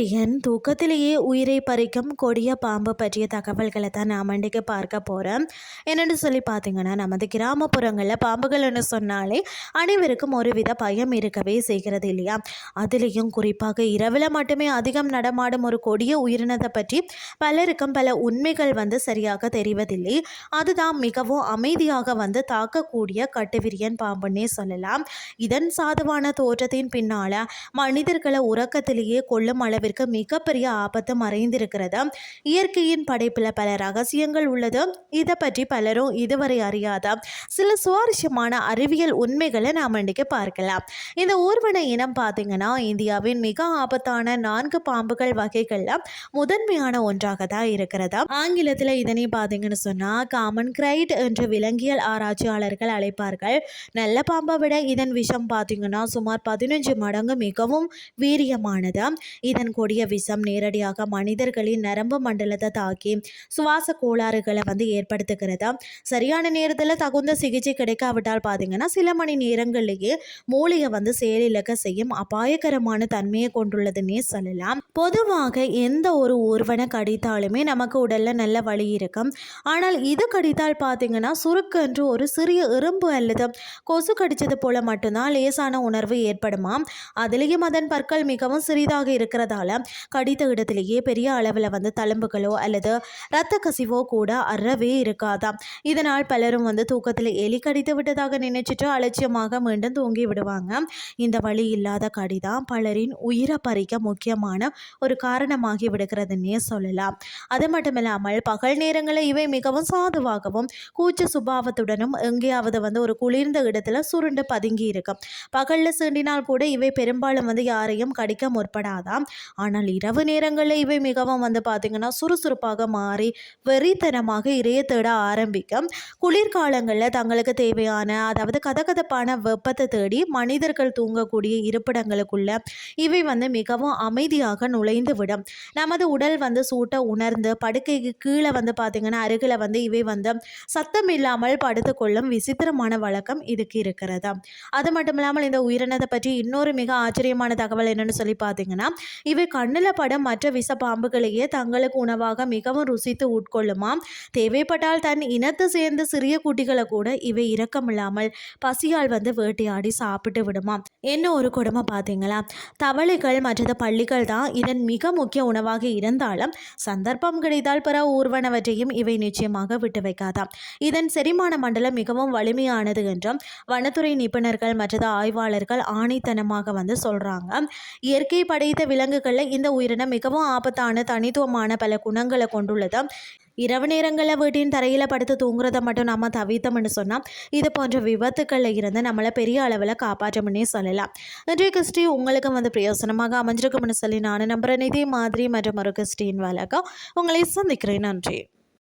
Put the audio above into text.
கட்டுவிரியன் தூக்கத்திலேயே உயிரை பறிக்கும் கொடிய பாம்பு பற்றிய தகவல்களை தான் நாம் இன்றைக்கு பார்க்க போகிறோம். என்னென்னு சொல்லி பார்த்தீங்கன்னா, நமது கிராமப்புறங்களில் பாம்புகள்னு சொன்னாலே அனைவருக்கும் ஒரு வித பயம் இருக்கவே செய்கிறது இல்லையா? அதுலேயும் குறிப்பாக இரவில் மட்டுமே அதிகம் நடமாடும் ஒரு கொடிய உயிரினத்தை பற்றி பலருக்கும் பல உண்மைகள் சரியாக தெரிவதில்லை. அதுதான் மிகவும் அமைதியாக தாக்கக்கூடிய கட்டுவிரியன் பாம்புன்னே சொல்லலாம். இதன் சாதுவான தோற்றத்தின் பின்னால் மனிதர்களை உறக்கத்திலேயே கொள்ளும் அளவிற்கு மிகப்பெரிய ஆபத்து மறைந்திருக்கிறது. இயற்கையின் படைப்பில் பல ரகசியங்கள் உள்ளது. இதை பற்றி பலரும் இதுவரை அறியாத சில சுவாரஸ்யமான அறிவியல் உண்மைகளை நாம் இன்றைக்கு பார்க்கலாம். இந்த ஊர்வன இனம் பார்த்தீங்கன்னா, இந்தியாவின் மிக ஆபத்தான 4 பாம்புகள் வகைகளில் முதன்மையான ஒன்றாக தான் இருக்கிறது. ஆங்கிலத்தில் இதனை பார்த்தீங்கன்னு சொன்னால் காமன் கிரைட் என்று விலங்கியல் ஆராய்ச்சியாளர்கள் அழைப்பார்கள். நல்ல பாம்பை விட இதன் விஷம் பார்த்தீங்கன்னா சுமார் 15 மடங்கு மிகவும் வீரியமானது. இதன் கொடிய விஷம் நேரடியாக மனிதர்களின் நரம்பு மண்டலத்தை தாக்கி சுவாச கோளாறுகளை ஏற்படுத்துகிறது. சரியான நேரத்தில் தகுந்த சிகிச்சை கிடைக்காவிட்டால் பார்த்தீங்கன்னா சில மணி நேரங்களிலேயே மூளையை செயலிழக்க செய்யும் அபாயகரமான தன்மையை கொண்டுள்ளதுன்னே சொல்லலாம். பொதுவாக எந்த ஒரு ஊர்வனை கடித்தாலுமே நமக்கு உடல்ல நல்ல வலி இருக்கும். ஆனால் இது கடித்தால் பார்த்தீங்கன்னா சுருக்கென்று ஒரு சிறிய எறும்பு அல்லது கொசு கடிச்சது போல மட்டும்தான் லேசான உணர்வு ஏற்படுமா. அதுலேயும் அதன் பற்கள் மிகவும் சிறிதாக இருக்கிறதால கடித்த இடத்திலேயே பெரிய அளவில் தழும்புகளோ அல்லது இரத்த கசிவோ கூட அறவே இருக்காதாம். இதனால் பலரும் தூக்கத்தில் எலி கடித்து விட்டதாக நினைச்சிட்டு அலட்சியமாக மீண்டும் தூங்கி விடுவாங்க. இந்த வழி இல்லாத கடிதான் பலரின் உயிரை பறிக்க முக்கியமான ஒரு காரணமாகி விடுகிறதுன்னே சொல்லலாம். அது மட்டும் இல்லாமல் பகல் நேரங்களில் இவை மிகவும் சாதுவாகவும் கூச்ச சுபாவத்துடனும் எங்கேயாவது ஒரு குளிர்ந்த இடத்துல சுருண்டு பதுங்கி இருக்கும். பகலில் சீண்டினால் கூட இவை பெரும்பாலும் யாரையும் கடிக்க முற்படாதாம். ஆனால் இரவு நேரங்களில் இவை மிகவும் பார்த்தீங்கன்னா சுறுசுறுப்பாக மாறி வெறித்தனமாக இரைய தேட ஆரம்பிக்கும். குளிர்காலங்களில் தங்களுக்கு தேவையான அதாவது கதகதப்பான வெப்பத்தை தேடி மனிதர்கள் தூங்கக்கூடிய இருப்பிடங்களுக்குள்ள இவை மிகவும் அமைதியாக நுழைந்து விடும். நமது உடல் சூட்டை உணர்ந்து படுக்கைக்கு கீழே பார்த்தீங்கன்னா அருகில் இவை சத்தம் இல்லாமல் படுத்துக்கொள்ளும் விசித்திரமான வழக்கம் இதுக்கு இருக்கிறது. அது மட்டும் இல்லாமல் இந்த உயிரினத்தை பற்றி இன்னொரு மிக ஆச்சரியமான தகவல் என்னன்னு சொல்லி பார்த்தீங்கன்னா, இவை கண்ணில் படம் மற்ற விஷ பாம்புகளையே தங்களுக்கு உணவாக மிகவும் ருசித்து உட்கொள்ளுமாம். தேவைப்பட்டால் தன் இனத்தை சேர்ந்த சிறிய குட்டிகளை கூட இவை இரக்கமில்லாமல் பசியால் வேட்டையாடி சாப்பிட்டு விடுமாம். என்ன ஒரு கொடுமை பார்த்தீங்களா? தவளைகள் மற்றது பள்ளிகள் தான் இதன் மிக முக்கிய உணவாக இருந்தாலும் சந்தர்ப்பம் கிடைத்தால் பிற ஊர்வனவற்றையும் இவை நிச்சயமாக விட்டு வைக்காதாம். இதன் செரிமான மண்டலம் மிகவும் வலிமையானது என்றும் வனத்துறை நிபுணர்கள் மற்றது ஆய்வாளர்கள் ஆணித்தனமாக சொல்றாங்க. இயற்கை படைத்த விலங்குகளில் இந்த உயிரினம் மிகவும் ஆபத்தான தனித்துவமான பல குணங்களை கொண்டுள்ளது. இரவு நேரங்களில் வீட்டின் தரையில் படுத்து தூங்குறதை மட்டும் நம்ம தவிர்த்தோம்னு சொன்னால் இது போன்ற விபத்துக்களில் இருந்து நம்மளை பெரிய அளவில் காப்பாற்றமுன்னே சொல்லலாம். இன்றைய கிறிஸ்டி உங்களுக்கு பிரயோசனமாக அமைஞ்சிருக்கும்னு சொல்லி நான் நம்புகிறேன். இதே மாதிரி மற்றும் ஒரு கிறிஸ்டின் வழக்கம் உங்களை சந்திக்கிறேன். நன்றி.